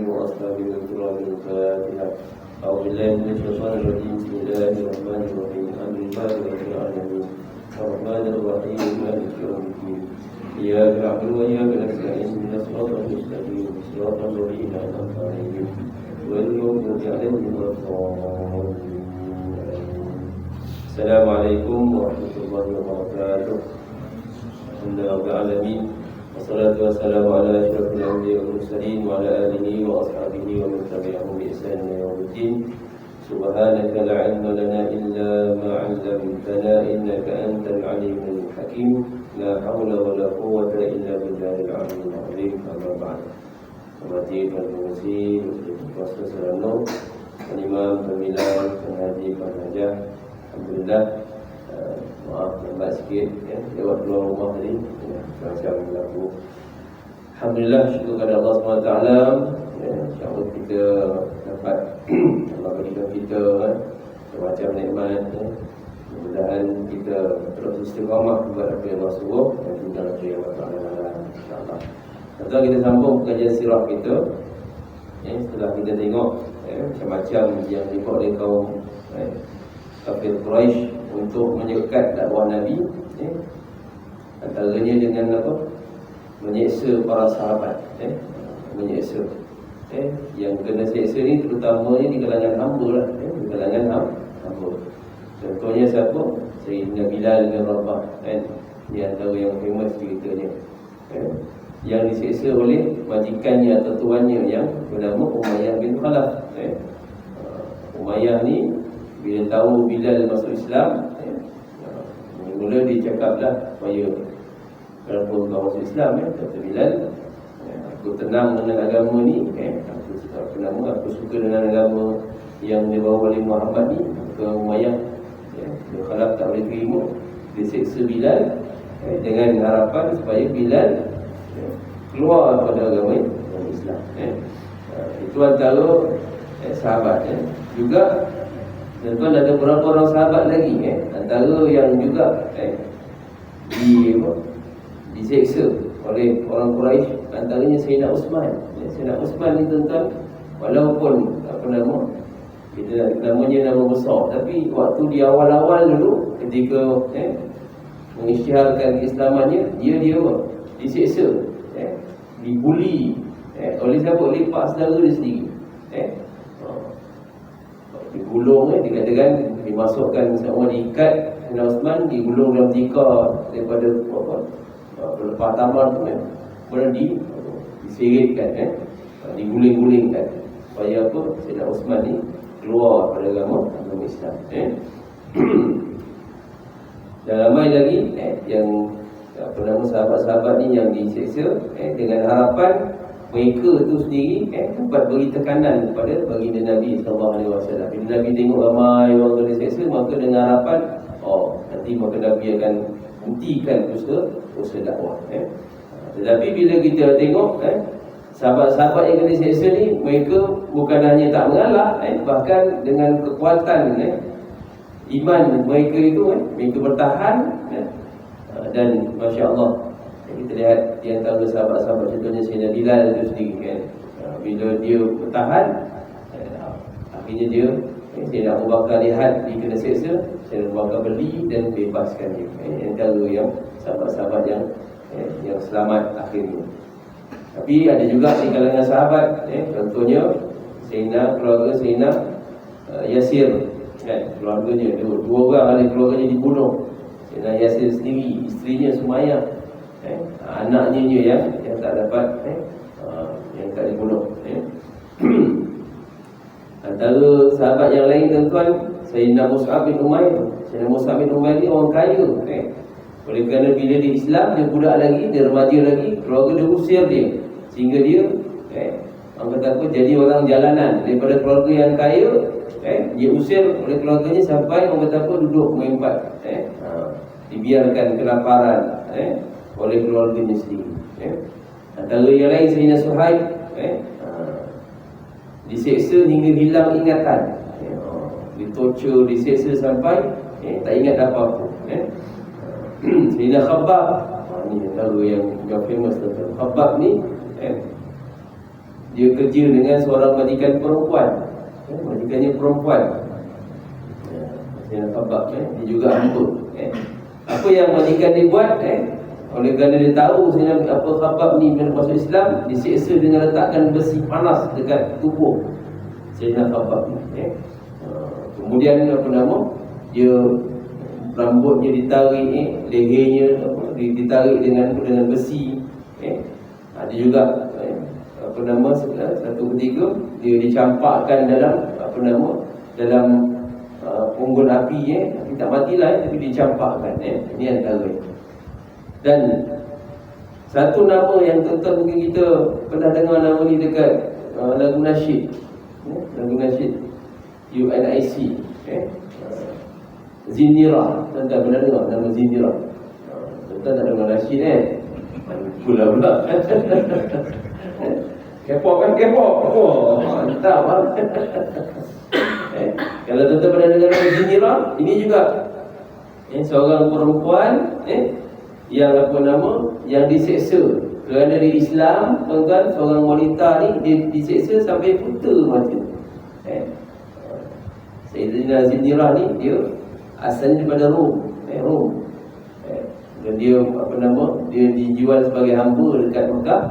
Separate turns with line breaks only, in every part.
وأصحابه الكرام الفاتحة. أعوذ بالله من الشيطان الرجيم. بسم الله الرحمن الرحيم. الحمد لله رب العالمين الرحمن الرحيم مالك يوم الدين. إياك نعبد وإياك نستعين اهدنا الصراط المستقيم صراط الذين أنعمت عليهم غير المغضوب عليهم ولا الضالين. السلام عليكم ورحمة الله وبركاته. الحمد لله رب العالمين والصلاة والسلام على أشرف الأنبياء والمرسلين وعلى آله وأصحابه ومن تبعهم بإحسان إلى يوم الدين. سبحانك لا علم لنا إلا ما علمتنا إنك أنت العليم الحكيم. لا حول ولا قوة إلا بالله العلي العظيم. أما بعد. Hormati Tuan Pengurusi, Proses Serano, Imam, Pemilihan, Penhaji, Penhajar. Alhamdulillah, maaf lambat sikit ya, lewat keluar rumah tadi ya, macam berlaku. Alhamdulillah, syukur kepada Allah SWT ya, insyaAllah kita dapat Allah berikan kita macam nikmat ya. Mudah-mudahan kita terus istiqamah buat apa yang Allah suruh dan tinggal apa yang Allah Ta'ala, insyaAllah. Setelah kita sambung kajian sirah kita ya, setelah kita tengok ya, macam-macam yang dibuat oleh kaum kafir Quraisy untuk menyekat dakwah Nabi ya. Antaranya dengan apa? Menyeksa para sahabat ya. Menyeksa ya. Yang kena seksa ni terutamanya di kalangan hamba lah ya. Di kalangan hamba. Contohnya siapa? Sayyidina Bilal bin Rabah kan? Di antara yang famous ceritanya ya. Yang diseksa oleh majikannya atau tuannya yang bernama Umayyah bin Khalaf ya. Umayyah ni bila tahu Bilal masuk Islam mula dia cakaplah supaya walaupun kau masuk Islam kata Bilal, aku tenang dengan agama ni aku suka dengan agama yang dibawa oleh Muhammad ni. Maka Umayyah dia Khalaf tak boleh terima, dia seksa Bilal dengan harapan supaya Bilal keluar daripada agama Islam itu antara sahabat juga. Dan tuan ada beberapa orang sahabat lagi antara yang juga diseksa oleh orang Quraisy, antaranya Sayyidina Uthman. Sayyidina Uthman ni tuan-tuan, walaupun apa nama kita namanya nama besar, tapi waktu di awal-awal dulu ketika mengisytiharkan keislamannya, dia diseksa, dibuli oleh siapa? Oleh pak saudara dia sendiri. Digulung dikatakan dimasukkan semua diikat Sayyidina Uthman, digulung dalam tikar daripada pelepah tamar tu kemudian diseritkan diguling-gulingkan supaya apa? Sayyidina Uthman ni keluar pada agama Islam dan ramai lagi yang apa nama sahabat-sahabat ni yang diseksa dengan harapan mereka tu sendiri dapat beri tekanan kepada baginda Nabi SAW. Bila Nabi tengok ramai orang diseksa, maka dengan harapan nanti maka Nabi akan hentikan usaha dakwah Tetapi bila kita tengok sahabat-sahabat yang kena diseksa ni, mereka bukan hanya tak mengalah, bahkan dengan kekuatan iman mereka itu mereka bertahan dan Masya Allah kita lihat di antara sahabat-sahabat contohnya Sayyidina Bilal itu sendiri bila dia bertahan akhirnya dia Sayyidina Abu Bakar lihat dia kena seksa, Sayyidina Abu Bakar beli dan bebaskan dia. Antara yang sahabat-sahabat yang selamat akhirnya. Tapi ada juga di kalangan sahabat contohnya keluarga Sayyidina Yasir keluarganya dua orang ahli keluarganya dibunuh. Sayyidina Yasir sendiri, isterinya Sumayyah, anaknya yang tak dapat yang tak dibunuh. Antara sahabat yang lain tuan-tuan, Sayyidina Mus'ab bin Umair. Sayyidina Mus'ab bin Umair ni orang kaya oleh kerana bila dia Islam, dia budak lagi, dia remaja lagi, keluarga dia usir dia sehingga dia orang kata apa, jadi orang jalanan. Daripada keluarga yang kaya dia usir oleh keluarganya sampai orang kata apa, duduk mengempat dibiarkan kelaparan oleh keluarganya sendiri. Antara yang lain Sayyidina Suhaib diseksa hingga hilang ingatan, ditorture, diseksa sampai tak ingat apa-apa. Sayyidina Khabbab ni antara yang famous. Khabbab ni dia kerja dengan seorang majikan perempuan, majikannya perempuan, Zainal Khabbab, dia juga hamba. Apa yang majikan dia buat, oleh kerana dia tahu Zainal Khabbab ni masuk Islam, disiksa dengan letakkan besi panas dekat tubuh Zainal Khabbab ni. Kemudian dia rambutnya ditarik, lehernya ditarik dengan besi. Ada juga satu ketika dia dicampakkan dalam unggun api, tapi tak matilah, tapi dicampakkan. Ini antara. Dan satu nama yang tuan-tuan mungkin kita pernah dengar nama ni dekat lagu nasyid, lagu nasyid UNIC, Zinira. Tuan-tuan pernah dengar nama Zinira? Tuan-tuan tak dengar nasyid pula K-pop kan, K-pop. Mantap lah. Kalau tuan-tuan pernah dengar nama Zinira, ini juga seorang perempuan yang diseksa kerana di Islam. Tuan-tuan, seorang wanita ni dia diseksa sampai buta mata. Sayyidina Zinira ni dia asalnya daripada Rom. Dan dia dia dijual sebagai hamba dekat Mekah.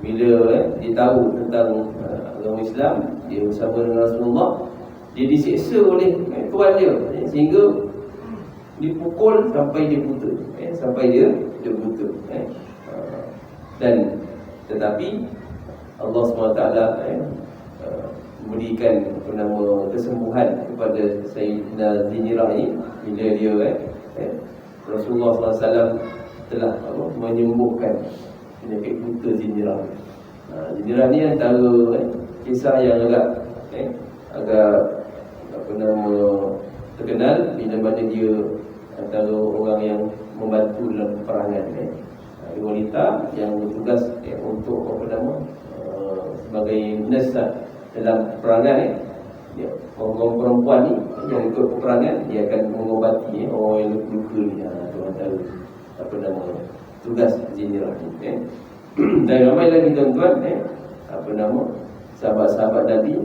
Bila dia tahu tentang agama Islam, dia bersama dengan Rasulullah, dia diseksa oleh tuan dia, sehingga dipukul sampai dia buta, sampai dia buta. Dan tetapi Allah SWT memberikan kesembuhan kepada Sayyidina Zinira ini bila dia Rasulullah SAW telah menyembuhkan penyakit buta Zinira. Zinira ni antara kisah yang agak terkenal bila mana dia antara orang yang membantu dalam peperangan. Ada wanita yang bertugas untuk sebagai nurse dalam peperangan. Orang perempuan ni yang ikut peperangan, dia akan mengobati orang yang luka-luka ni. Itu antara tugas Zinira ni. Dan ramai lagi tuan-tuan sahabat-sahabat Nabi.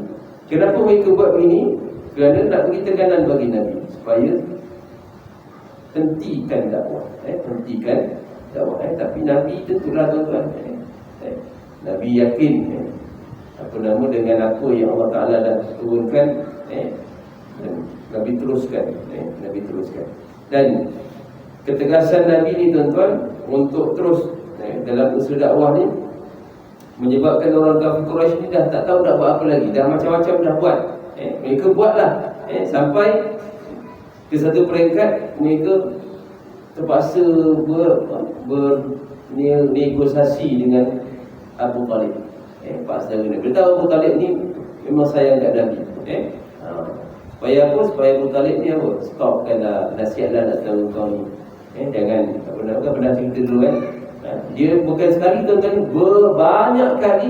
Kenapa mereka buat begini? Kerana nak beri tekanan bagi Nabi supaya hentikan dakwah. Tapi Nabi tentulah tuan-tuan, Nabi yakin dengan apa yang Allah Ta'ala dah turunkan, dan Nabi teruskan. Dan ketegasan Nabi ni tuan-tuan untuk terus dalam usaha dakwah ni menyebabkan orang kafir Quraisy ni dah tak tahu nak buat apa lagi. Dah macam-macam dah buat. Mereka buatlah sampai ke satu peringkat mereka terpaksa bernegosiasi dengan Abu Talib. Pak saudara Nabi. Beritahu Abu Talib ni memang sayang kat Nabi. Supaya apa? Supaya Abu Talib ni apa? Stopkanlah, nasihatlah nak tahu kau ni. Jangan pernah cerita dulu kan. Dia bukan sekali tuan-tuan, berbanyak kali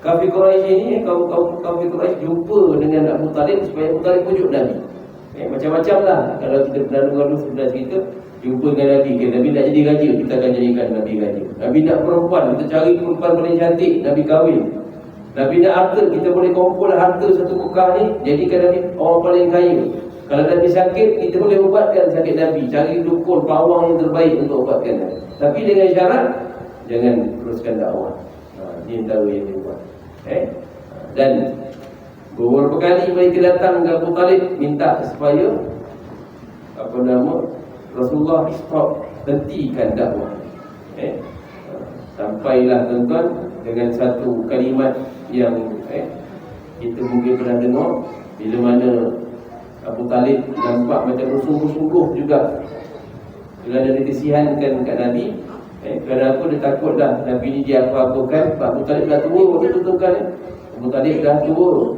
kafir Quraisy ni, kaum kafir Quraisy jumpa dengan Abu Talib supaya Abu Talib pujuk Nabi. Macam-macam lah. Kalau kita pernah dengar dulu sebenarnya cerita, jumpa dengan Nabi, Nabi nak jadi raja, kita akan jadikan Nabi raja. Nabi nak perempuan, kita cari perempuan paling cantik, Nabi kahwin. Nabi nak harta, kita boleh kumpul harta satu Mekah ni, jadikan Nabi orang paling kaya. Kalau Nabi sakit, kita boleh ubatkan sakit Nabi, cari dukun, pawang yang terbaik untuk ubatkan Nabi. Tapi dengan syarat, jangan teruskan dakwah. Ini antara yang dia buat. Dan beberapa kali mereka datang ke Abu Talib minta supaya Rasulullah stop, hentikan dakwah. Sampailah tuan-tuan dengan satu kalimat yang kita mungkin pernah dengar, bila mana Abu Talib nampak macam bersungguh-sungguh juga kerana dia kesihankan kat Nabi. Kerana apa? Dia takut dah Nabi ni dia apa-apakan. Abu Talib dah tua waktu tu tuan. Abu Talib dah tua.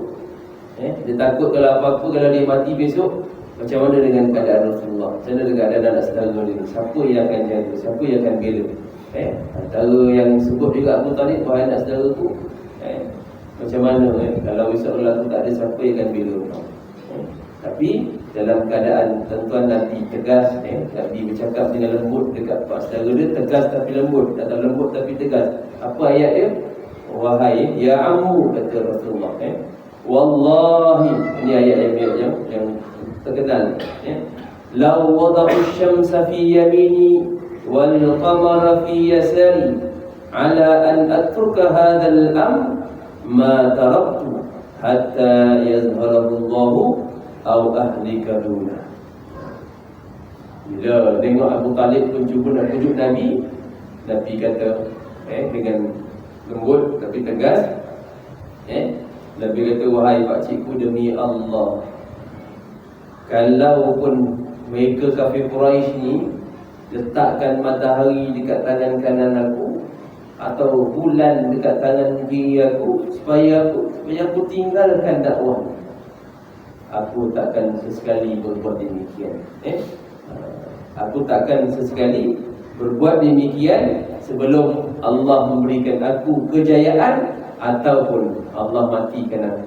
Dia takut kalau apa-apa, kalau dia mati besok, macam mana dengan keadaan Rasulullah? Macam mana dengan keadaan anak saudara dia? Siapa yang akan jaga? Siapa yang akan bela? Antara yang sebut juga Abu Talib, wahai anak saudara tu, macam mana kalau insya-Allah tu tak ada, siapa yang akan bela kau? Tapi dalam keadaan tuan-tuan Nabi tegas, Nabi bercakap dengan lembut dekat pak saudara dia, tegas tapi lembut, tak lembut tapi tegas. Apa ayat dia? wahai ya ammu, kata Rasulullah, wallahi, ini ayat yang terkenal, law wada'u syamsa fi yamini wal qamara fi yasari ala an atruka hadzal amr ma taraktu hatta yazharahu Allah aw ahlika duna. Bila tengok Abu Talib pun cuba nak pujuk Nabi, Nabi kata dengan lembut tapi tegas, Nabi kata, wahai pakcikku, demi Allah, kalau pun mereka kafir Quraisy ni letakkan matahari dekat tangan kanan aku atau bulan dekat tangan kiri aku supaya aku tinggalkan dakwah, aku takkan sesekali berbuat demikian. Aku takkan sesekali berbuat demikian sebelum Allah memberikan aku kejayaan ataupun Allah matikan aku.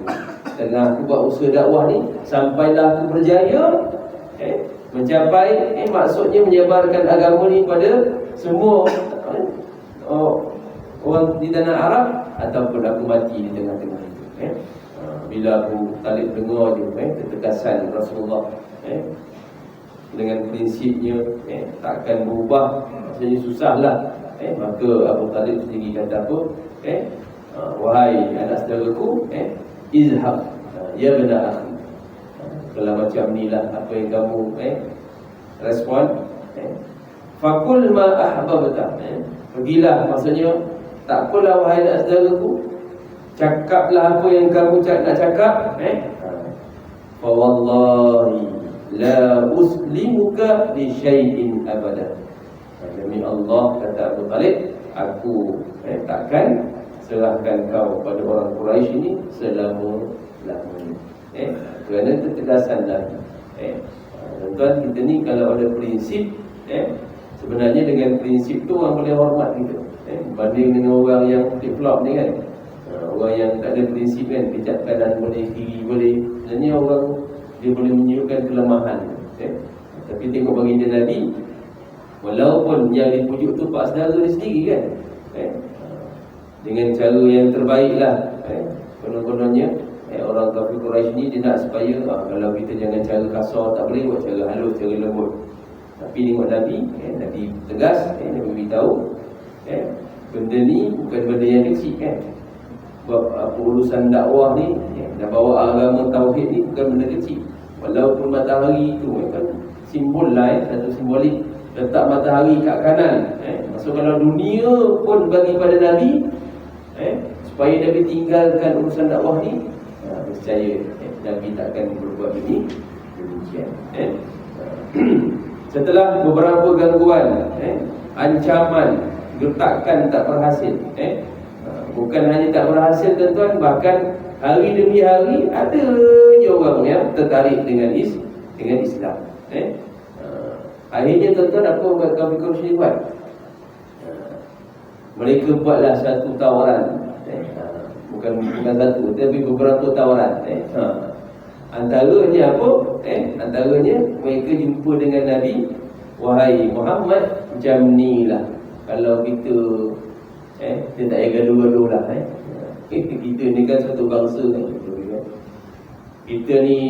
Tengah aku buat usaha dakwah ni, sampailah aku berjaya, mencapai, maksudnya menyebarkan agama ni pada semua orang di tanah Arab, ataupun aku mati di tengah-tengah itu. Bila Abu Talib dengar je ketegasan Rasulullah dengan prinsipnya, takkan berubah, maksudnya susahlah, maka Abu Talib sendiri kata apa? Wahai anak saudaraku, izhab ya bena akhi. Kalau macam ni lah apa yang kamu respon, fakul ma ahbabta, pergilah, maksudnya tak apalah wahai anak saudaraku, cakaplah apa yang kamu nak cakap, fa wallahi la uslimuka li syai'in abada. Demi Allah, kata Abu Talib, aku takkan serahkan kau pada orang Quraisy ini selama-lamanya. Kerana ketegasan lagi. Tuan, kita ni kalau ada prinsip, sebenarnya dengan prinsip tu orang boleh hormat kita, berbanding dengan orang yang flip-flop ni kan. Orang yang tak ada prinsip kan, kejap kanan boleh, kiri boleh, sebenarnya orang dia boleh menunjukkan kelemahan. Tapi tengok baginda Nabi, walaupun yang dipujuk tu pak saudara dia sendiri kan, dengan cara yang terbaiklah. Konon-kononnya orang kafir Quraisy ni dia nak supaya kalau kita jangan cara kasar, tak boleh, buat cara halus, cara lembut. Tapi tengok Nabi, Nabi tegas, Nabi beritahu, benda ni bukan benda yang kecil kan. Buat urusan dakwah ni, nak bawa agama tauhid ni bukan benda kecil. Walaupun matahari itu kan simbol lah, satu simbolik, letak matahari kat kanan, maksud kalau dunia pun bagi pada Nabi, supaya Nabi tinggalkan urusan dakwah ni, percaya Nabi takkan berbuat demikian. Setelah beberapa gangguan, ancaman, gertakan tak berhasil, bukan hanya tak berhasil tuan-tuan, bahkan hari demi hari ada je orang yang tertarik dengan Islam. Akhirnya tuan-tuan, apa orang kafir Quraisy buat? Mereka buatlah satu tawaran, bukan satu, tapi beberapa tawaran. Antaranya apa? Antaranya mereka jumpa dengan Nabi, wahai Muhammad, macam ni lah, kalau kita kita tak payah gaduh-gaduh lah. Kita ni kan satu bangsa ni, kita ni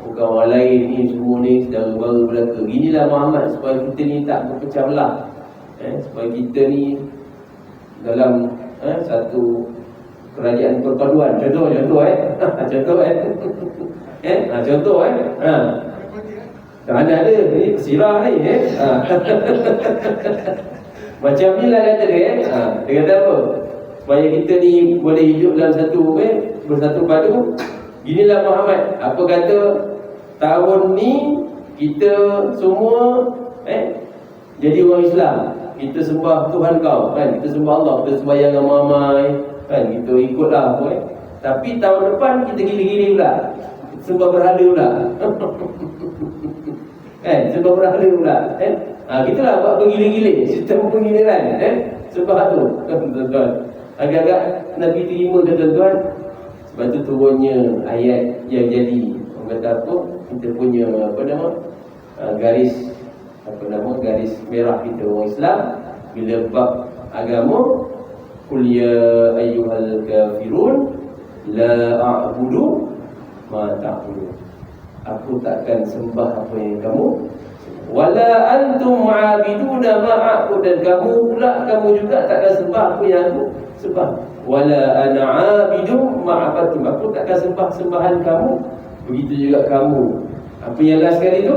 bukan orang lain ni, semua ni saudara mara belaka. Ginilah Muhammad, supaya kita ni tak berpecah belah, supaya kita ni dalam satu kerajaan perpaduan. Contoh contoh ada ni persirah ni macam ni lah kata dia. Dia kata apa? Supaya kita ni boleh hidup dalam satu bersatu padu. Ginilah Muhammad, apa kata tahun ni kita semua jadi orang Islam, kita sembah Tuhan kau kan, kita sembah Allah, kita sembahyang ramai kan, kita ikutlah apa Tapi tahun depan kita gili-gili pula, kita sembah berhala pula sembah berhala pula gitulah buat bergili-gili, sistem penggiliran sembah tu tuan-tuan. Agak-agak Nabi terima tuan-tuan. Sebab tu turunnya ayat yang jadi, orang kata apa, kita punya garis garis merah kita orang Islam. Bila bab agama, Qul ya ayyuhal kafirun la a'budu ma ta'budun. Aku takkan sembah apa yang kamu sembah. Wala antum 'abiduna ma a'bud, dan kamu juga takkan sembah apa yang aku sembah. Wala ana 'abidu ma abattum, aku takkan sembah sembahan kamu, begitu juga kamu. Apa yang last kali tu?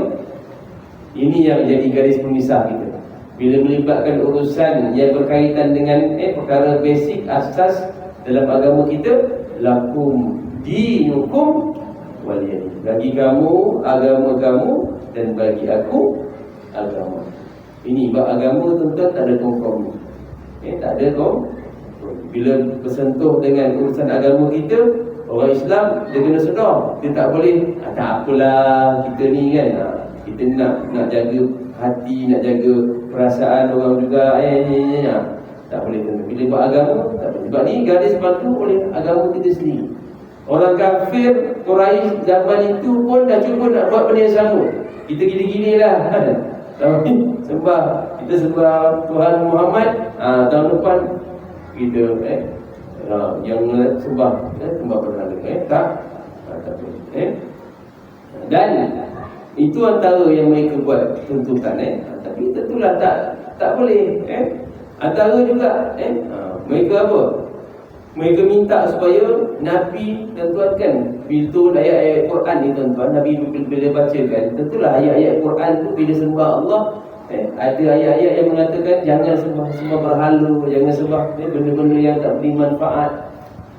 Ini yang jadi garis pemisah kita. Bila melibatkan urusan yang berkaitan dengan perkara basic asas dalam agama kita, lakum dinukum waliyadin. Bagi kamu agama kamu, dan bagi aku agama. Ini bab agama tuan-tuan tak ada kompromi. Tak ada kompromi. Bila bersentuh dengan urusan agama kita, orang Islam dia kena sedar, dia tak boleh tak apalah kita ni kan, kita nak jaga hati, nak jaga perasaan orang juga, tak boleh. Bila buat agama tak boleh. Sebab ni garis bantu oleh agama kita sendiri. Orang kafir Quraisy zaman itu pun dah cuba nak buat benda yang sama. Kita gini-gini lah tapi kita sembah Tuhan Muhammad, tahun depan kita yang sembah berhala, tak boleh. Dan itu antara yang mereka buat tuntutan, tapi tentulah tak boleh. Antara juga mereka apa? Mereka minta supaya Nabi, tuan-tuan kan, filter ayat-ayat Quran ni tuan-tuan, Nabi bila bacakan, tentulah ayat-ayat Quran tu bila sembah Allah, ada ayat-ayat yang mengatakan jangan sembah berhala, jangan sembah benda-benda yang tak beri manfaat.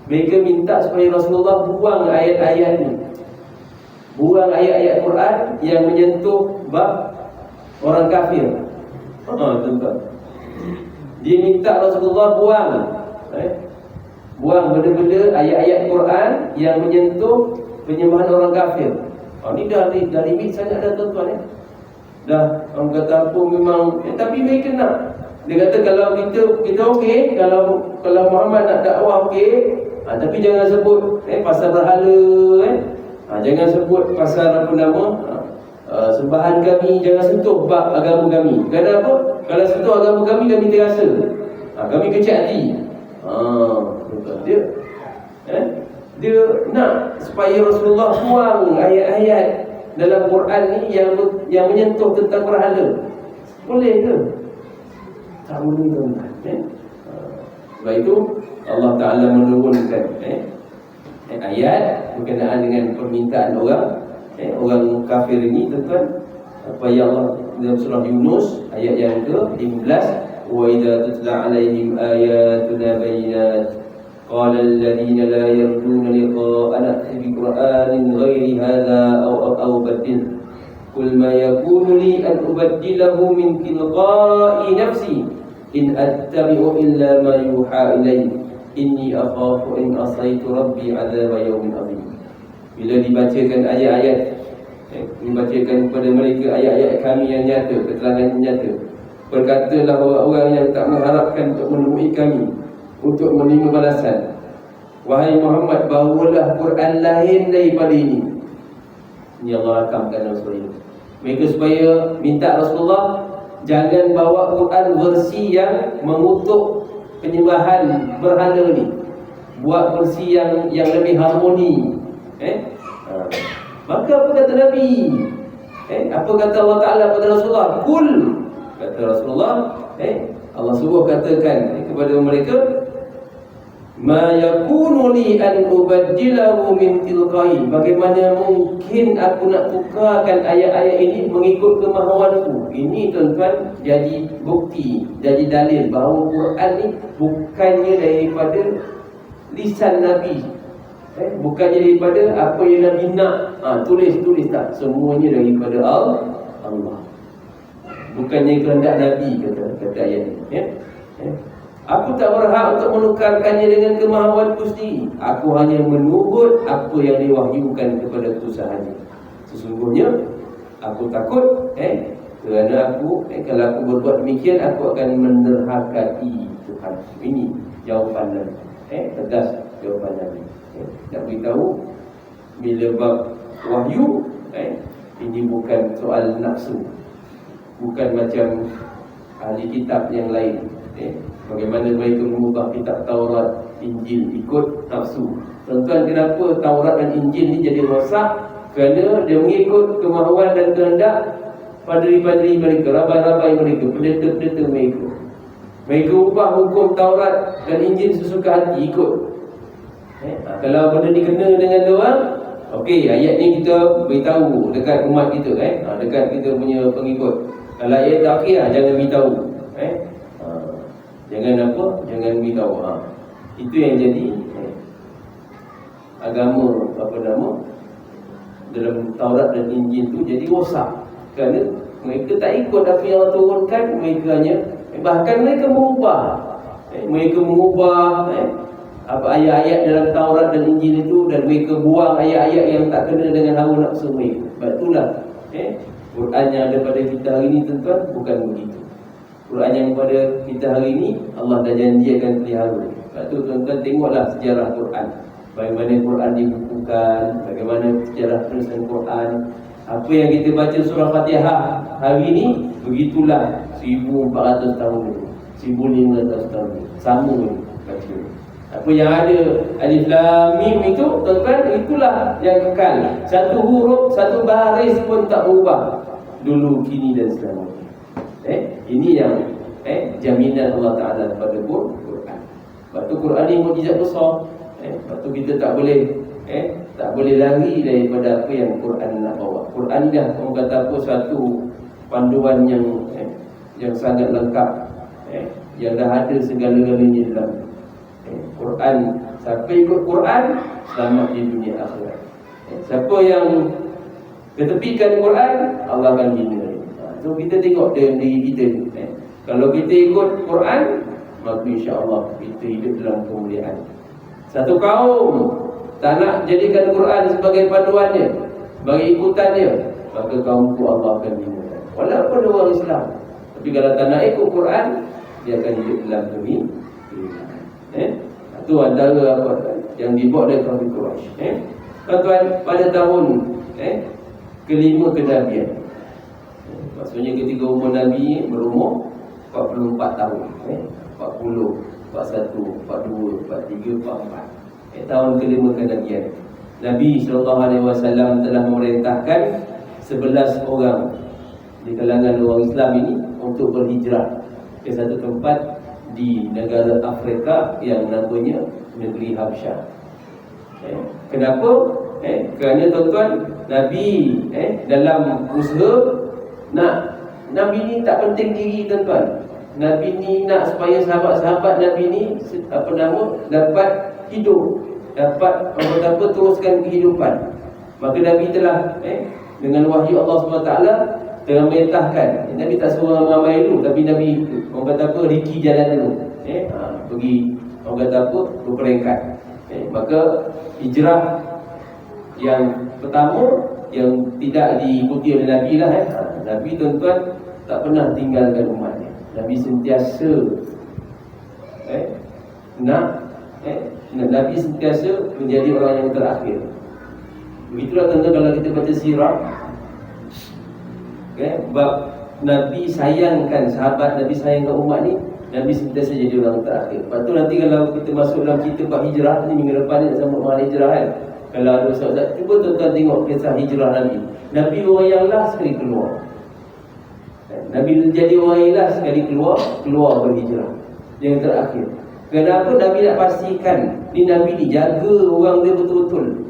Mereka minta supaya Rasulullah buang ayat-ayat ni, buang ayat-ayat Quran yang menyentuh bab orang kafir. Tuan-tuan, dia minta Rasulullah buang benda-benda ayat-ayat Quran yang menyentuh penyembahan orang kafir. Ni dah limit sangat dah tuan-tuan. Dah orang kata apa memang, tapi mereka nak. Dia kata kalau kita okey, kalau Muhammad nak dakwah okey, tapi jangan sebut pasal berhala, jangan sebut pasal apa nama sembahan kami, jangan sentuh bab agama kami. Kenapa? Kalau sentuh agama kami terasa, kami kecil hati. Dia nak supaya Rasulullah buang ayat-ayat dalam Quran ni yang menyentuh tentang berhala. Boleh ke? Tak boleh tuan-tuan. Sebab itu Allah Ta'ala menurunkan ayat berkenaan dengan permintaan orang kafir ini tuan-tuan. Apa yang Allah dalam surah Yunus ayat yang ke-15, wa idza tutla alaihim ayatuna bayyinat qala alladhina la yarjuna liqa'ana bi qur'anin ghairi hadha aw badil qul ma yakunu li an ubaddilahu min tilqa'i nafsi in attabi'u illa ma yuha ilayya inni akhafu in asaitu rabbi 'adzaba yawmin 'adzim. Bila dibacakan ayat-ayat, dibacakan kepada mereka ayat-ayat kami yang nyata, keterangan yang nyata, berkatalah orang-orang yang tak mengharapkan untuk menemui kami untuk menerima balasan, wahai Muhammad, bawalah Quran lain daripada ini. Ini Allah rakamkan dalam surah ini. Mereka supaya minta Rasulullah jangan bawa Quran versi yang mengutuk penyembahan berhala ni, buat versi yang lebih harmoni. Maka apa kata Nabi? Apa kata Allah Ta'ala pada Rasulullah? Kul, kata Rasulullah, Allah suruh katakan kepada mereka, ma yakunu li an ubaddilahu min tilqai, bagaimana mungkin aku nak tukarkan ayat-ayat ini mengikut kemahuanku. Ini tuan-tuan jadi bukti, jadi dalil bahawa Quran ni bukannya daripada lisan Nabi, bukannya daripada apa yang Nabi nak tulis tak, semuanya daripada Allah. Bukannya kehendak Nabi, kata ayat ni. Aku tak berhak untuk menukarkannya dengan kemahuanku sendiri. Aku hanya menurut apa yang diwahyukan kepada aku sahaja. Sesungguhnya aku takut kerana kalau aku berbuat demikian, aku akan menderhakai Tuhan. Ini jawapan Nabi, tegas jawapan Nabi. Nak beritahu bila bab wahyu, ini bukan soal nafsu, bukan macam ahli kitab yang lain. Bagaimana mereka mengubah kitab Taurat, Injil ikut nafsu. Tuan-tuan, kenapa Taurat dan Injil ni jadi rosak? Kerana dia mengikut kemahuan dan kehendak padri-padri mereka, rabai-rabai mereka, pendeta-pendeta mereka. Mereka ubah hukum Taurat dan Injil sesuka hati ikut. Kalau benda ni kena dengan diorang, okey, ayat ni kita beritahu dekat umat kita, dekat kita punya pengikut. Kalau ayat tak okey, jangan beritahu. Jangan apa? Jangan beritahu. Itu yang jadi agama dalam Taurat dan Injil tu jadi rosak. Kerana mereka tak ikut apa yang Allah turunkan. Mereka hanya, bahkan mereka mengubah apa ayat-ayat dalam Taurat dan Injil itu, dan mereka buang ayat-ayat yang tak kena dengan hawa nafsu mereka. Sebab itulah Quran yang ada pada kita hari ini, tuan-tuan, bukan begitu. Quran yang pada kita hari ini Allah dah janji akan pelihara. Sebab tu tuan-tuan tengoklah sejarah Quran, bagaimana Quran dibukukan, bagaimana sejarah penulisan Quran. Apa yang kita baca surah Fatihah hari ini, begitulah 1400 tahun dulu, 1500 tahun dulu, sama ni baca. Apa yang ada Alif Lam Mim itu, tuan-tuan, itulah yang kekal. Satu huruf, satu baris pun tak berubah dulu, kini dan selamanya. Ini yang jaminan Allah Ta'ala pada Quran. Sebab tu Quran ni mukjizat besar. Sebab tu kita tak boleh lari daripada apa yang Quran nak bawa. Quran ni dah, orang kata apa, satu panduan yang sangat lengkap, yang dah ada segala-galanya dalam Quran. Siapa ikut Quran, selamat di dunia akhirat. Siapa yang ketepikan Quran, Allah akan bina. So kita tengok diri kita ni, kalau kita ikut Quran, maka insya-Allah kita hidup dalam kemuliaan. Satu kaum tak nak jadikan Quran sebagai panduannya, sebagai ikutannya, maka kaum itu Allah akan bina. Walaupun dia orang Islam, tapi kalau tak nak ikut Quran, dia akan hidup dalam kegemilangan. Itu antara apa yang dibuat oleh kafir Quraisy. Tuan-tuan, pada tahun kelima kenabian, maksudnya ketika umur Nabi berumur 44 tahun, 40, 41, 42, 43, 44, tahun kelima kenabian, Nabi SAW telah memerintahkan 11 orang di kalangan orang Islam ini untuk berhijrah ke satu tempat di negara Afrika yang namanya negeri Habsyah. Kenapa? Kerana tuan-tuan, Nabi dalam usaha Nabi ni tak penting diri, tuan-tuan. Nabi ni nak supaya sahabat-sahabat Nabi ni dapat hidup, dapat teruskan kehidupan. Maka Nabi telah dengan wahyu Allah SWT telah memerintahkan. Nabi tak suruh ramai dulu, tapi Nabi orang kata apa, riki jalan dulu, pergi orang kata apa, berperingkat. Maka hijrah yang pertama yang tidak diikuti oleh Nabi lah. Nabi, tuan-tuan, tak pernah tinggalkan umatnya. Nabi sentiasa Nabi sentiasa menjadi orang yang terakhir. Begitulah tuan-tuan kalau kita baca sirah, bab Nabi sayangkan sahabat, Nabi sayangkan umat ni, Nabi sentiasa jadi orang terakhir. Lepas tu nanti kalau kita masuk dalam cerita bab hijrah ni, minggu depan ni nak sambut mahal hijrah kan. Kalau ada ustaz, cuba tuan-tuan tengok kisah hijrah Nabi. Nabi orang yang last sekali keluar. Nabi jadi orang yang last sekali keluar berhijrah, yang terakhir. Kenapa? Nabi nak pastikan ni Nabi ni jaga orang dia betul-betul,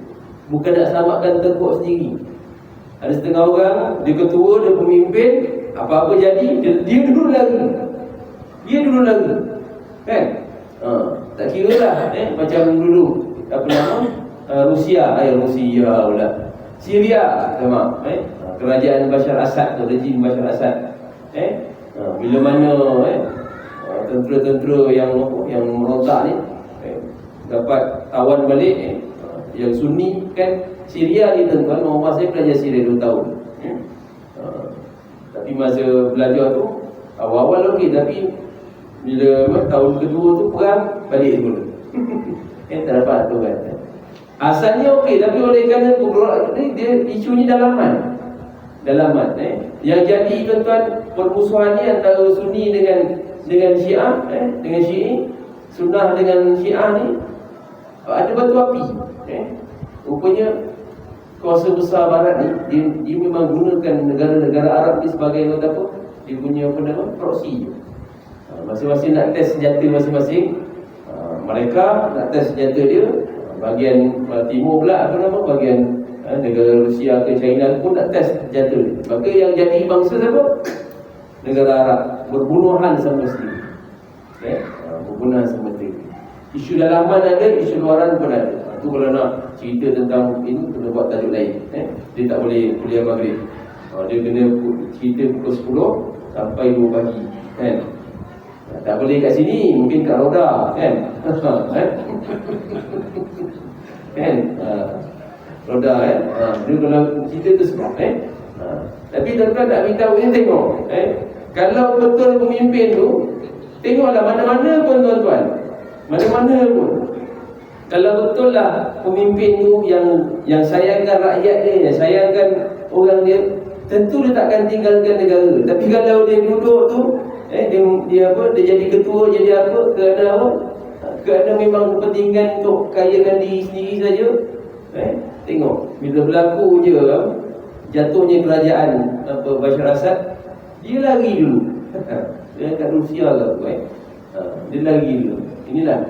bukan nak selamatkan tengkuk sendiri. Ada setengah orang, dia ketua, dia pemimpin, apa-apa jadi, dia dulu lagi. Kan? Tak kira lah, macam dulu apa nama? Rusia pula. Syria, sama, kerajaan Bashar Assad tu, rejim Bashar Assad. Bila mana tentera-tentera yang merontak ni dapat tawan balik, yang Sunni kan. Syria ni tuan-tuan, masa saya belajar Syria 2 tahun. Tapi masa belajar tu awal-awal okey, tapi bila tahun kedua tu perang, balik semula. Tak dapat tu kan. Asalnya okey, tapi oleh kerana dia isu ni dalaman. Yang jadi tuan-tuan, permusuhan ni antara Sunni dengan Syiah, dengan Syi'i, Sunnah dengan Syiah ni ada batu api. Rupanya kuasa besar barat ni dia memang gunakan negara-negara Arab ni sebagai apa? Dia punya proksi. Masing-masing nak test senjata masing-masing. Mereka nak test senjata dia. Bahagian timur pula bahagian negara Rusia ke China pun nak test senjata dia. Maka yang jadi bangsa siapa? Negara Arab. Berbunuhan sama sendiri. Berbunuhan sama sendiri. Isu dalaman ada, isu luaran pun ada. Itu kalau nak cerita tentang ini, kena buat tajuk lain. Dia tak boleh kuliah maghrib. Dia kena cerita pukul 10 sampai 2 pagi. Tak boleh kat sini, mungkin kat Roda. Roda. Dia kalau cerita tu sebab. Tapi tuan-tuan nak beritahu ni, tengok. Kalau betul pemimpin tu, tengoklah mana-mana pun tuan-tuan. Mana-mana pun. Kalau betul lah pemimpin tu yang sayangkan rakyat dia, yang sayangkan orang dia, tentu dia takkan tinggalkan negara. Tapi kalau dia duduk tu, dia jadi ketua, jadi apa, kerana memang kepentingan untuk kayakan diri sendiri saja. Tengok, bila berlaku je jatuhnya kerajaan Bashar Assad, dia lari dulu. Dia kat Rusia ke dia lari dulu. Inilah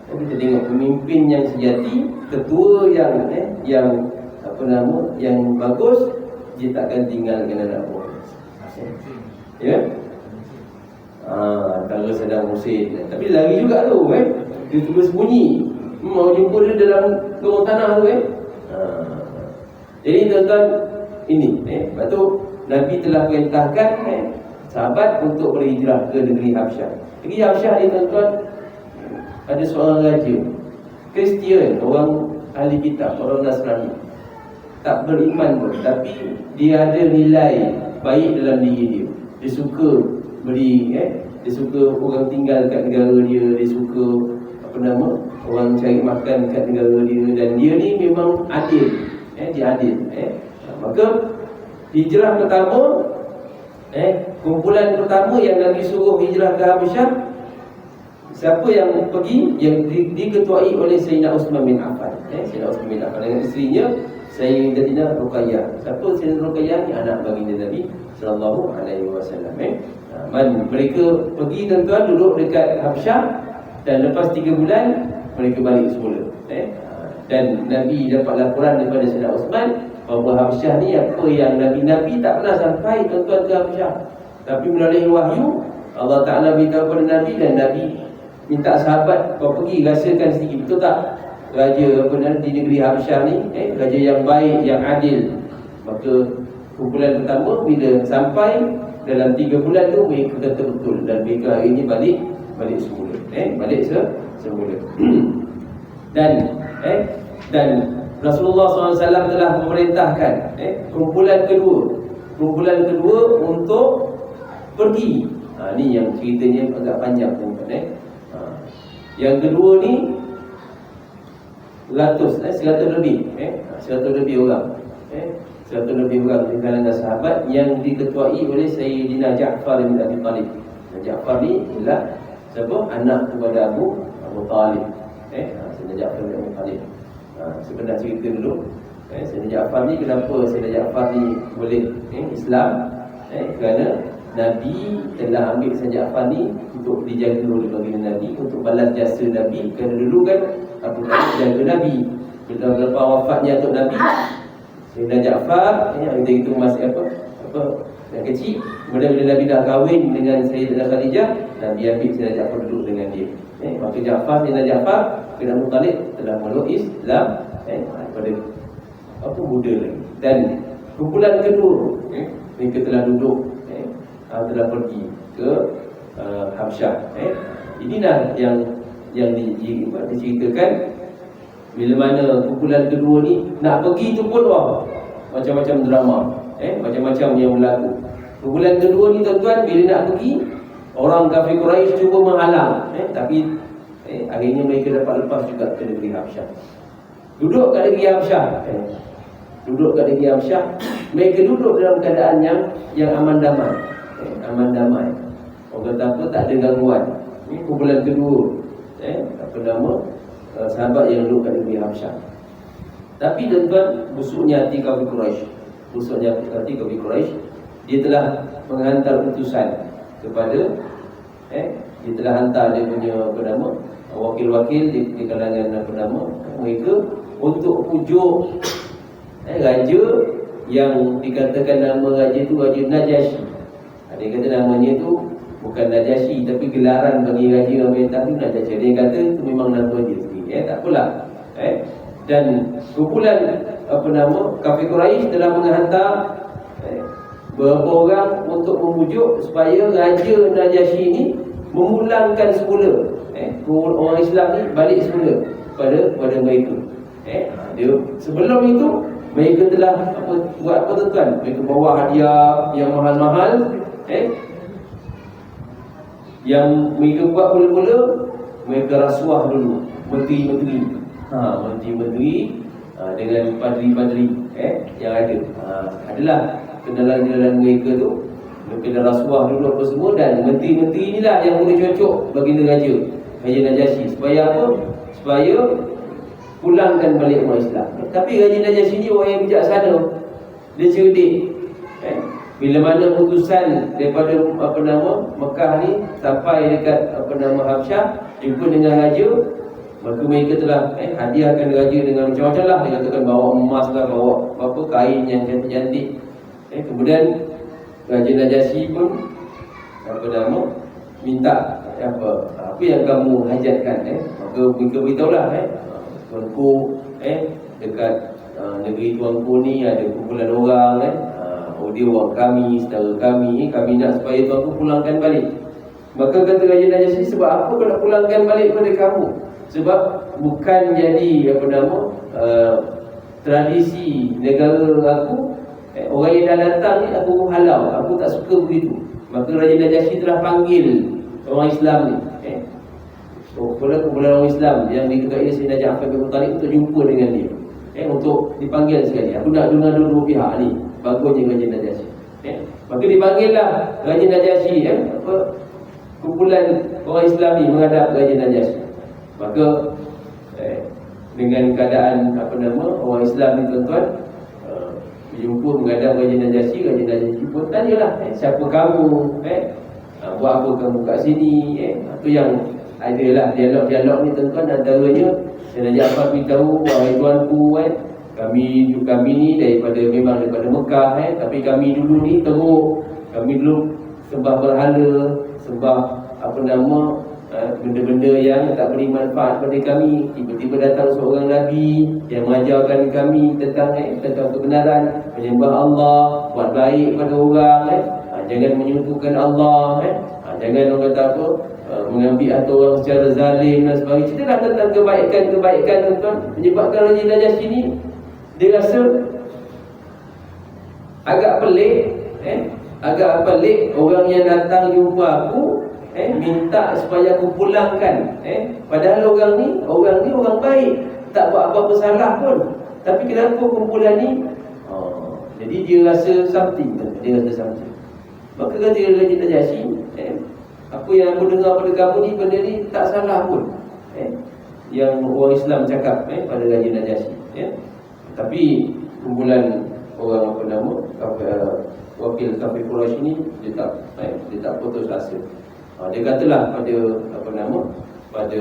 kita tengok pemimpin yang sejati, ketua yang bagus, dia takkan tinggalkan anak buah. Kalau Saddam Hussein, tapi lari juga tu. Dia terus bunyi mau jumpa dia dalam lorong tanah tu. Jadi tuan-tuan, ini lepas tu Nabi telah perintahkan sahabat untuk berhijrah ke negeri Habsyah. Negeri Habsyah ni tuan-tuan, ada seorang raja Kristian, orang ahli kitab, orang Nasrani, tak beriman pun, tapi dia ada nilai baik dalam diri dia. Dia suka dia suka orang tinggal kat negara dia, dia suka orang cari makan kat negara dia, dan dia ni memang adil. Dia adil. Maka hijrah pertama, kumpulan pertama yang Nabi suruh hijrah ke Habsyah, siapa yang pergi? Yang diketuai oleh Sayyidina Uthman bin Affan. Sayyidina Uthman bin Affan dengan isterinya Sayyidatina Ruqayyah. Siapa Sayyidatina Ruqayyah ni? Anak baginda Nabi sallallahu alaihi wasallam. Mereka pergi tuan-tuan, duduk dekat Habsyah, dan lepas 3 bulan mereka balik semula. Dan Nabi dapat laporan daripada Sayyidina Uthman bahawa Habsyah ni apa yang Nabi tak pernah sampai tuan-tuan ke Habsyah, tapi melalui wahyu Allah Ta'ala beritahu kepada Nabi, dan Nabi minta sahabat, kau pergi rasakan sedikit. Betul tak raja di negeri Habsyah ni, raja yang baik, yang adil. Maka kumpulan pertama bila sampai dalam 3 bulan tu, mereka kata betul, dan mereka hari ini balik semula. Balik semula. Dan Rasulullah SAW telah memerintahkan kumpulan kedua untuk pergi. Ni yang ceritanya agak panjang tuan-tuan. Yang kedua ni 100 lebih 100 lebih orang 100 lebih orang di kalangan sahabat yang diketuai oleh Sayyidina Ja'far bin Abi Talib. Ja'far ni ialah siapa? Anak kepada Abu Talib. Sayyidina Ja'far bin Abi Talib. Sebenarnya cerita dulu. Sayyidina Ja'far ni, kenapa Sayyidina Ja'far ni boleh Islam? Kerana Nabi telah ambil Sayyidina Ja'far ni untuk dijaga oleh baginda Nabi, untuk balas jasa Nabi. Kerana dulu kan Abu Talib jaga Nabi. Bila lepas wafatnya untuk Nabi, Sayyidina Ja'far kita itu masih yang kecil. Kemudian bila Nabi dah kahwin dengan Sayyidatina Khadijah, Nabi ambil Sayyidina Ja'far duduk dengan dia. Maka Sayyidina Ja'far bin Abu Talib telah meluk Islam pada Buddha lagi. Dan kumpulan kedua mereka telah duduk, telah pergi ke Habsyah. Inilah yang diceritakan. Bila mana kumpulan kedua ni nak pergi tu pun macam-macam drama, macam-macam yang berlaku. Kumpulan kedua ni tuan-tuan, bila nak pergi, orang kafir Quraisy cuba menghalang, tapi akhirnya mereka dapat lepas juga ke negeri Habsyah. Duduk kat negeri Habsyah, mereka duduk dalam keadaan yang aman damai. Orang kata apa, tak ada gangguan. Ini kumpulan kedua, sahabat yang duduk kat negeri Habsyah. Tapi tuan-tuan, busuknya hati kafir Quraisy. Busuknya hati kafir Quraisy, dia telah menghantar utusan kepada dia telah hantar dia punya wakil-wakil di kalangan mereka untuk pujuk raja yang dikatakan nama raja tu Raja Najasyi. Dia kata namanya tu bukan Najasyi, tapi gelaran bagi raja Amerika tu Najasyi. Dia kata itu memang nama dia sendiri. Tak apalah. Dan kumpulan kafir Quraisy telah menghantar beberapa orang untuk memujuk supaya Raja Najasyi ini memulangkan semula orang Islam ni balik semula pada mereka. Dia sebelum itu mereka telah buat apa tuan? Mereka bawa hadiah yang mahal-mahal. Yang mereka buat mula-mula, mereka rasuah dulu menteri-menteri. Menteri-menteri dengan padri-padri yang ada. Adalah kenalan-kenalan mereka tu. Mereka dah rasuah dulu apa semua, dan menteri-menteri inilah yang boleh cocok baginda Raja Najasyi. Supaya apa? Supaya pulangkan balik orang Islam. Tapi Raja Najasyi ni orang yang bijaksana. Dia cerdik. Bila mana utusan daripada Mekah ni sampai dekat Habsyah, jumpa dengan raja, maka mereka telah hadiahkan raja dengan macam-macam lah. Dia katakan bawa emas lah, bawa kain yang cantik-cantik. Kemudian Raja Najasyi pun minta apa yang kamu hajatkan. Maka mereka beritahulah tuanku dekat negeri tuanku ni ada kumpulan orang dia orang kami, saudara kami nak supaya tuanku pulangkan balik. Maka kata Raja Najasyi, sebab apa kau nak pulangkan balik pada kamu? Sebab bukan jadi tradisi negara aku. Orang yang dah datang ni aku halau, aku tak suka begitu. Maka Raja Najasyi telah panggil orang Islam ni, kumpulan orang Islam yang diketuai Sayyidina Ja'far bin Abi Thalib untuk jumpa dengan dia, untuk dipanggil sekali. Aku nak dengar dua pihak ni, bagusnya Raja Najasyi. Maka dipanggillah Raja Najasyi, kumpulan orang Islam ni menghadap Raja Najasyi. Maka dengan keadaan orang Islam ni tuan-tuan, jumpa menghadap Raja Najasyi. Raja Najasyi pun tanyalah, siapa kamu? Buat apa kamu kat sini? Itu yang adalah dialog-dialog ni tuan-tuan. Antaranya Sayyidina Ja'far beritahu, wahai tuanku, kami ni memang daripada Mekah, tapi kami dulu ni teruk. Kami dulu sembah berhala, sembah benda-benda yang tak beri manfaat pada kami. Tiba-tiba datang seorang Nabi yang mengajarkan kami tentang kebenaran, menyembah Allah, buat baik pada orang, jangan menyekutukan Allah, jangan orang kata apa, mengambil harta orang secara zalim dan sebagainya. Ceritalah tentang kebaikan tuan-tuan. Menyebabkan Raja Najasyi ni dia rasa agak pelik orang yang datang jumpa aku minta supaya aku pulangkan. Padahal orang ni orang baik, tak buat apa-apa salah pun. Tapi kenapa kumpulan ni? Jadi dia rasa something. Maka kata Raja Najasyi, apa yang aku dengar pada kamu ni, benda ni tak salah pun. Yang orang Islam cakap pada Raja Najasyi. Tapi kumpulan orang wakil kafir Quraisy ni dia tak putus asa. Dia katalah pada pada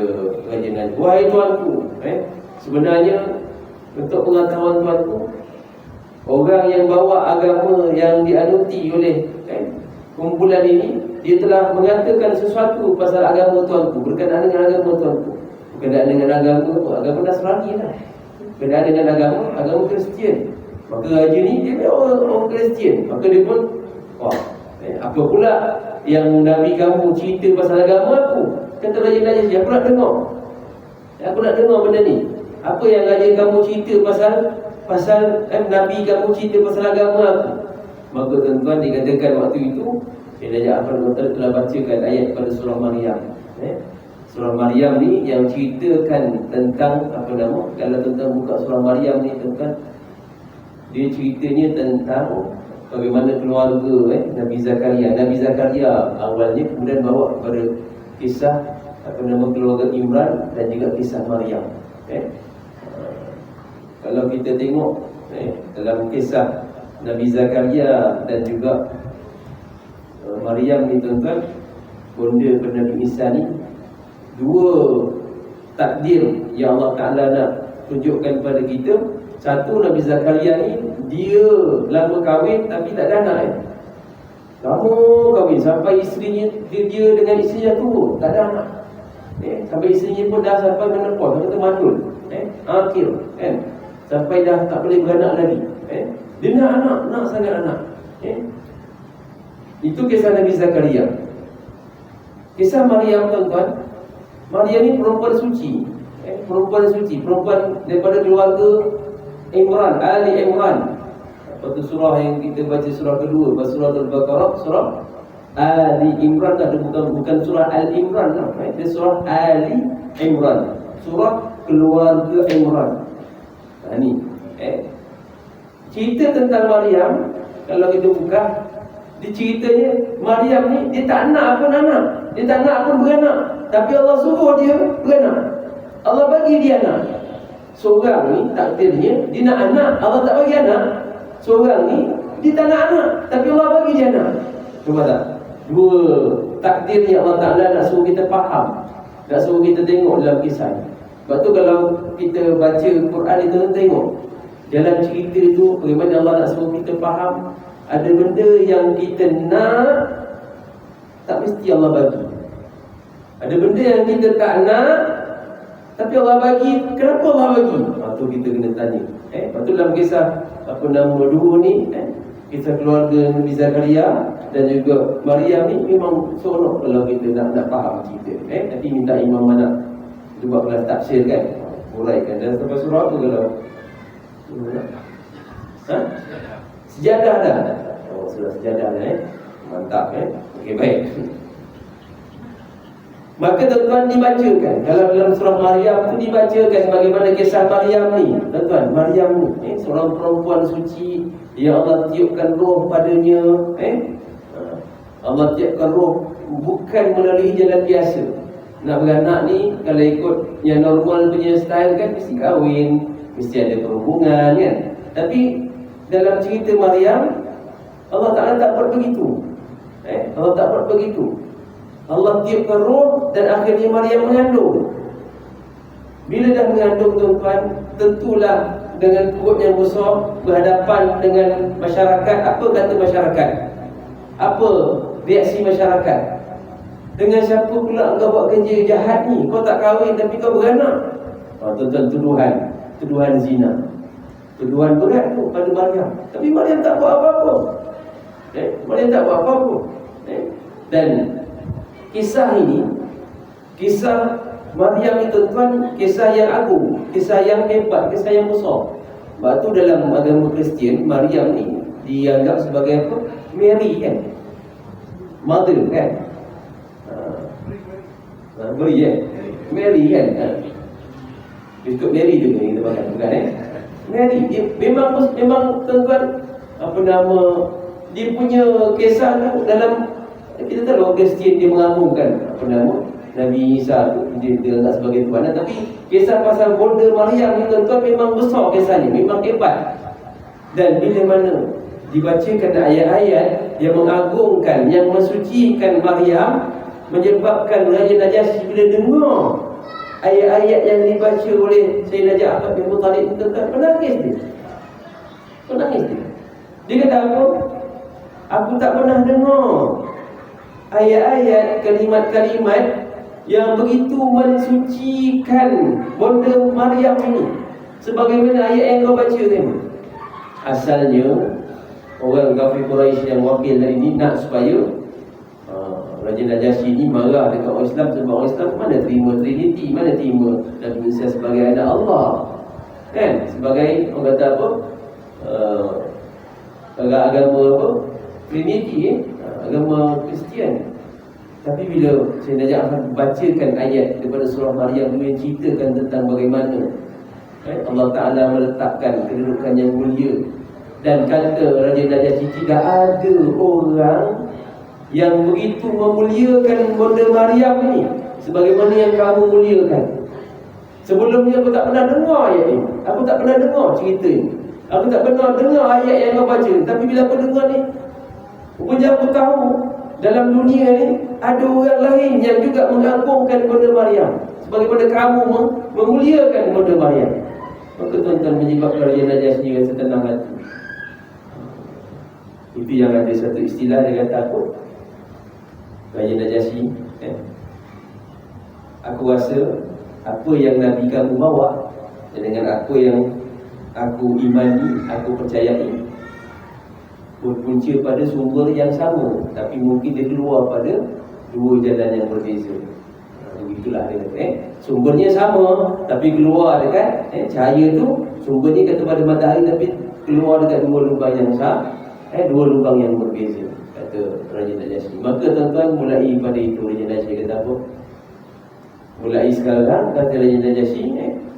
Raja Najasyi, wahai tuanku, sebenarnya untuk pengetahuan tuanku, orang yang bawa agama yang dianuti oleh kumpulan ini, dia telah mengatakan sesuatu pasal agama tuanku, berkenaan dengan agama tuanku, berkenaan dengan agama Nasrani lah, berkenaan dengan agama Kristian. Maka raja ni dia orang Kristian. Maka dia pun apa pula yang Nabi kamu cerita pasal agama aku? Kata Raja Najasyi, aku nak dengar benda ni. Apa yang raja kamu cerita pasal Nabi kamu cerita pasal agama aku? Maka tuan-tuan, dikatakan waktu itu Sayyidina Ja'far bin Abi Thalib telah bacakan ayat pada surah Maryam. Surah Maryam ni yang ceritakan tentang kalau tentang buka surah Maryam ni tuan-tuan, dia ceritanya tentang bagaimana keluarga Nabi Zakaria. Nabi Zakaria awalnya kemudian bawa kepada kisah keluarga Imran dan juga kisah Maryam. Kalau kita tengok dalam kisah Nabi Zakaria dan juga Maryam ni tuan-tuan, bonda kepada Nabi Isa ni, dua takdir yang Allah Ta'ala nak tunjukkan kepada kita. Satu, Nabi Zakaria ni dia lama kahwin tapi tak ada anak. Lama kahwin sampai isterinya, dia dengan isterinya tua, tak ada anak. Sampai isterinya pun dah sampai menopause, kata mandul, akhir kan, sampai dah tak boleh beranak lagi. Dia nak sangat anak. Itu kisah Nabi Zakaria. Kisah Maryam tuan-tuan, Maryam ni perempuan suci, perempuan daripada keluarga Imran, Ali Imran. Pada surah yang kita baca, surah kedua, surah Al-Baqarah, surah Ali Imran. Ada bukan surah Al-Imran lah, dia surah Ali Imran, surah keluarga Imran. Ni cerita tentang Maryam. Kalau kita buka, dia ceritanya Maryam ni dia tak nak pun anak, dia tak nak pun beranak, tapi Allah suruh dia beranak. Allah bagi dia anak. Seorang ni takdirnya dia nak anak, Allah tak bagi anak. Seorang ni dia tak nak anak, tapi Allah bagi dia anak. Cuba tak? Dua takdir yang Allah Ta'ala nak suruh kita faham, nak suruh kita tengok dalam kisah ni. Sebab tu kalau kita baca Quran itu, tengok dalam cerita itu bagaimana Allah nak suruh kita faham. Ada benda yang kita nak, tak mesti Allah bagi. Ada benda yang kita tak nak, tapi Allah bagi. Kenapa Allah bagi? Itu kita kena tanya. Lepas tu dalam kisah dua ni, kisah keluarga Nabi Zakaria dan juga Maryam ni, memang seronok kalau kita nak faham cerita. Nanti minta imam mana buat kelas tafsir kan, uraikan. Dan sampai surah tu kalau sejadah dah. Sudah sejadah dah. Mantap Okey, baik. Maka tuan-tuan dibacakan, kalau dalam surah Maryam tu dibacakan bagaimana kisah Maryam ni. Tuan-tuan, Maryam ni seorang perempuan suci yang Allah tiupkan roh padanya. Allah tiupkan roh bukan melalui jalan biasa. Nak beranak ni kalau ikut yang normal punya style kan, mesti kahwin, mesti ada perhubungan kan. Tapi dalam cerita Maryam, Allah Ta'ala tak buat begitu. Allah tak buat begitu. Allah tiupkan roh dan akhirnya Maryam mengandung. Bila dah mengandung tuan-tuan, tentulah dengan perut yang besar, berhadapan dengan masyarakat. Apa kata masyarakat? Apa reaksi masyarakat? Dengan siapa pula engkau buat kerja jahat ni? Kau tak kahwin tapi kau beranak. Tuan-tuan, tuduhan zina. Tuduhan berat tu pada Maryam. Tapi Maryam tak buat apa-apa. Maryam tak buat apa-apa. Dan kisah ini, kisah Maryam ni tuan-tuan, kisah yang agung, kisah yang hebat, kisah yang besar. Sebab tu dalam agama Kristian, Maryam ni dianggap sebagai apa? Mary kan? Mother kan? Mary kan? Ikut Mary juga kita makan, bukan Mary, dia memang tuan-tuan, dia punya kisah tu dalam, kita tahu orang Kristian dia mengagungkan Nabi Isa tu, dia dianggap sebagai Tuhan. Tapi kisah pasal bonda Maryam ni tuan-tuan memang besar kisahnya, memang hebat. Dan bila mana dibacakan ayat-ayat yang mengagungkan, yang mensucikan Maryam, menyebabkan Raja Najasyi bila dengar ayat-ayat yang dibaca oleh Sayyidina Ja'far bin Abu Talib, tuan-tuan, menangis dia. Dia kata apa? Aku tak pernah dengar ayat-ayat, kalimat-kalimat yang begitu mensucikan bonda Maryam ini sebagaimana ayat yang kau baca tadi. Asalnya orang kafir Quraisy yang wakil dari ini nak supaya Raja Najasyi ni marah dekat orang Islam, sebab orang Islam mana terima Trinity, mana terima Nabi Isa sebagai anak Allah kan, sebagai orang kata apa, agama apa, Trinity agama Kristian. Tapi bila saya Ja'far bacakan ayat daripada surah Maryam yang ceritakan tentang bagaimana Allah Ta'ala meletakkan kedudukan yang mulia Dan kata Raja Najasyi, tidak ada orang yang begitu memuliakan Bunda Maryam ni sebagaimana yang kamu muliakan. Sebelumnya aku tak pernah dengar ayat ni, aku tak pernah dengar cerita ni, aku tak pernah dengar ayat yang kau baca. Tapi bila aku dengar ni, rupanya aku tahu dalam dunia ni ada orang lain yang juga mengagungkan Bunda Maryam sebagaimana kamu memuliakan Bunda Maryam. Maka tuan-tuan menyebabkan Raja Najasyi rasa tenang hati. Itu yang ada satu istilah dia kata apa? Raja Najasyi, aku rasa apa yang Nabi kamu bawa dengan apa yang aku imani, aku percayai, berpunca pada sumber yang sama, tapi mungkin dia keluar pada dua jalan yang berbeza. Begitulah dia kata, sumbernya sama tapi keluar dekat cahaya tu, sumbernya kata pada matahari tapi keluar dekat dua lubang yang sama, dua lubang yang berbeza, kata Raja Najasyi. Maka tuan-tuan, mulai pada itu Raja Najasyi kata apa? Mulai sekarang, kata Raja Najasyi,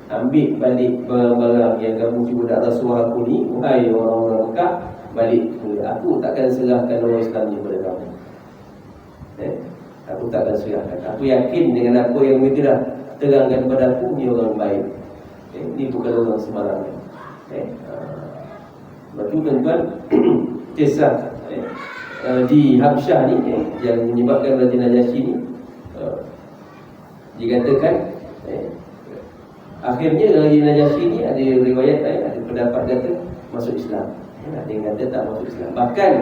ambil balik barang-barang yang kamu cuba nak rasuah aku ni, wahai orang-orang Mekah, balik. Aku takkan serahkan orang Islam ni kepada kamu. Aku takkan serahkan. Aku yakin dengan apa yang mereka dah terangkan kepada aku, ni orang baik. Ni bukan orang sembarang. Sebab tu tuan-tuan, kisah di Habsyah ni yang menyebabkan Raja Najasyi ni, dikatakan akhirnya Raja Najasyi ni ada riwayat lain, ada pendapat kata masuk Islam, ada yang kata tak masuk Islam. Bahkan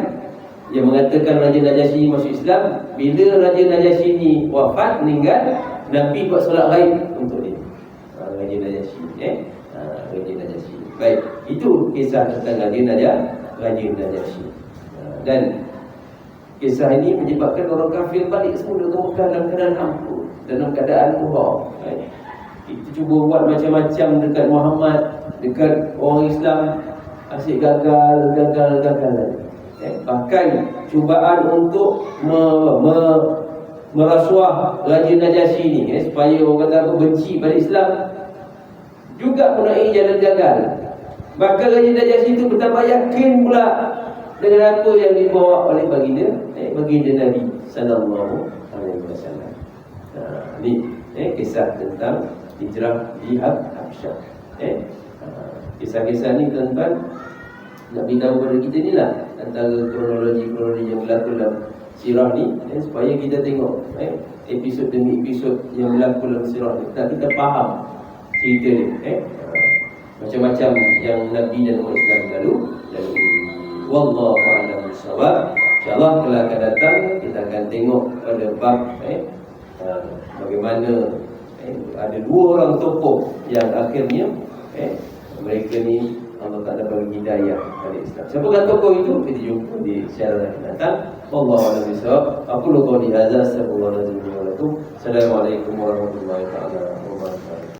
yang mengatakan Raja Najasyi masuk Islam, bila Raja Najasyi ni wafat, meninggal, Nabi buat solat ghaib untuk dia. Raja Najasyi, Raja Najasyi. Baik, itu kisah tentang Raja Najasyi. Dan kisah ini menyebabkan orang kafir balik semua ke Mekah dalam keadaan hampur, dalam keadaan murah. Kita cuba buat macam-macam dekat Muhammad, dekat orang Islam, asyik gagal. Bahkan cubaan untuk merasuah Raja Najasyi ni, supaya orang kata aku benci pada Islam, juga menaiki jalan gagal. Maka Raja Najasyi itu betapa yakin pula dengan apa yang dibawa oleh baginda Nabi sallallahu alaihi wasallam. Ini kisah tentang hijrah di Habsyah. Kisah-kisah ni tuan-tuan nak beritahu kepada kita ni lah, antara kronologi yang berlaku dalam sirah ni, supaya kita tengok episod demi episod yang berlaku dalam sirah ni, kita faham cerita ni, macam-macam yang Nabi dan umat Islam lalu. Wallahu a'lam bishawab. InsyaAllah kalau akan datang kita akan tengok pada bab bagaimana ada dua orang tokoh yang akhirnya mereka ni Allah Ta'ala bagi hidayah pada Islam. Siapakah tokoh itu? Kita jumpa di siaran akan datang. Wallahu a'lam bishawab. Aku qawli hadza, astaghfirullahaladzim wa lakum. Assalamualaikum warahmatullahi wabarakatuh.